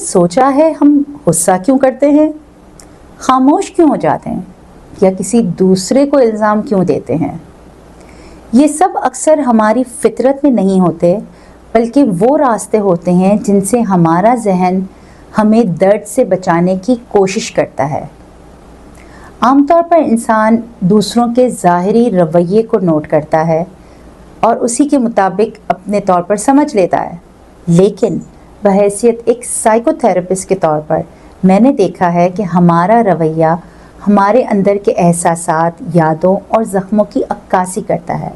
सोचा है हम गुस्सा क्यों करते हैं, खामोश क्यों हो जाते हैं या किसी दूसरे को इल्ज़ाम क्यों देते हैं? ये सब अक्सर हमारी फितरत में नहीं होते, बल्कि वो रास्ते होते हैं जिनसे हमारा जहन हमें दर्द से बचाने की कोशिश करता है। आमतौर पर इंसान दूसरों के ज़ाहिरी रवैये को नोट करता है और उसी के मुताबिक अपने तौर पर समझ लेता है, लेकिन बहैसियत एक साइकोथेरेपिस्ट के तौर पर मैंने देखा है कि हमारा रवैया हमारे अंदर के एहसासात, यादों और ज़ख्मों की अक्कासी करता है।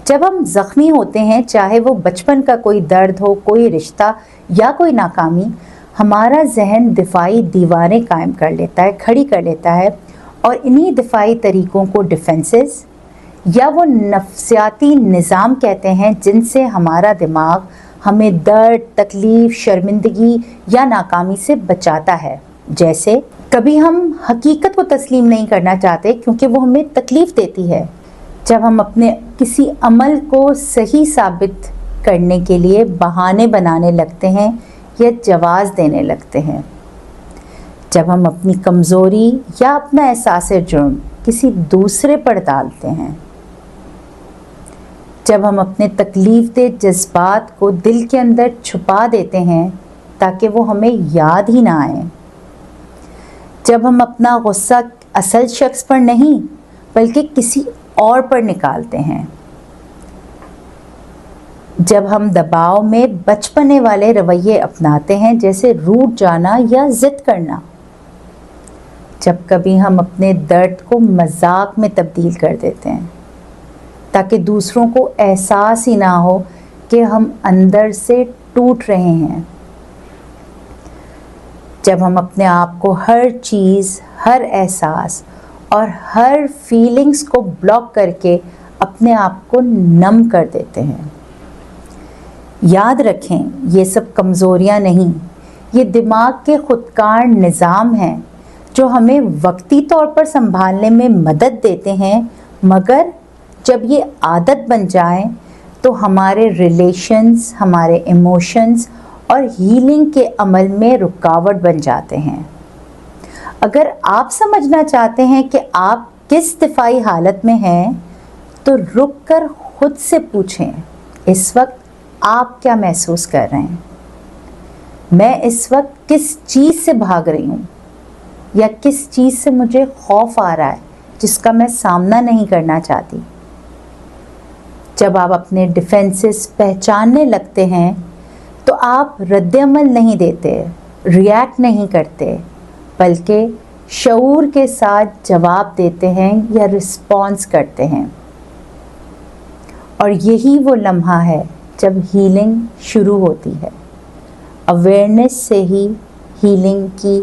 जब हम ज़ख्मी होते हैं, चाहे वो बचपन का कोई दर्द हो, कोई रिश्ता या कोई नाकामी, हमारा जहन दिफाई दीवारें कायम कर लेता है, खड़ी कर लेता है और इन्हीं दिफाई तरीक़ों को डिफेंसेस या वो नफ्सियाती निज़ाम कहते हैं, जिनसे हमारा दिमाग हमें दर्द, तकलीफ़, शर्मिंदगी या नाकामी से बचाता है। जैसे कभी हम हकीकत को तस्लीम नहीं करना चाहते क्योंकि वो हमें तकलीफ़ देती है, जब हम अपने किसी अमल को सही साबित करने के लिए बहाने बनाने लगते हैं या जवाज़ देने लगते हैं, जब हम अपनी कमज़ोरी या अपना एहसास जुर्म किसी दूसरे पर डालते हैं, जब हम अपने तकलीफ़देह जज्बात को दिल के अंदर छुपा देते हैं ताकि वो हमें याद ही ना आए, जब हम अपना गुस्सा असल शख्स पर नहीं बल्कि किसी और पर निकालते हैं, जब हम दबाव में बचपने वाले रवैये अपनाते हैं जैसे रूठ जाना या ज़िद करना, जब कभी हम अपने दर्द को मजाक में तब्दील कर देते हैं ताकि दूसरों को एहसास ही ना हो कि हम अंदर से टूट रहे हैं, जब हम अपने आप को हर चीज़, हर एहसास और हर फीलिंग्स को ब्लॉक करके अपने आप को नम कर देते हैं। याद रखें, ये सब कमज़ोरियाँ नहीं, ये दिमाग के खुदकार निज़ाम हैं जो हमें वक्ती तौर पर संभालने में मदद देते हैं, मगर जब ये आदत बन जाए तो हमारे रिलेशंस, हमारे इमोशंस और हीलिंग के अमल में रुकावट बन जाते हैं। अगर आप समझना चाहते हैं कि आप किस दिफाई हालत में हैं, तो रुक कर खुद से पूछें, इस वक्त आप क्या महसूस कर रहे हैं? मैं इस वक्त किस चीज़ से भाग रही हूँ या किस चीज़ से मुझे खौफ आ रहा है जिसका मैं सामना नहीं करना चाहती? जब आप अपने डिफेंसेस पहचानने लगते हैं तो आप रद्द-ए-अमल नहीं देते, रिएक्ट नहीं करते, बल्कि शऊर के साथ जवाब देते हैं या रिस्पॉन्स करते हैं। और यही वो लम्हा है जब हीलिंग शुरू होती है। अवेयरनेस से ही हीलिंग की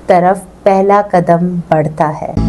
तरफ पहला कदम बढ़ता है।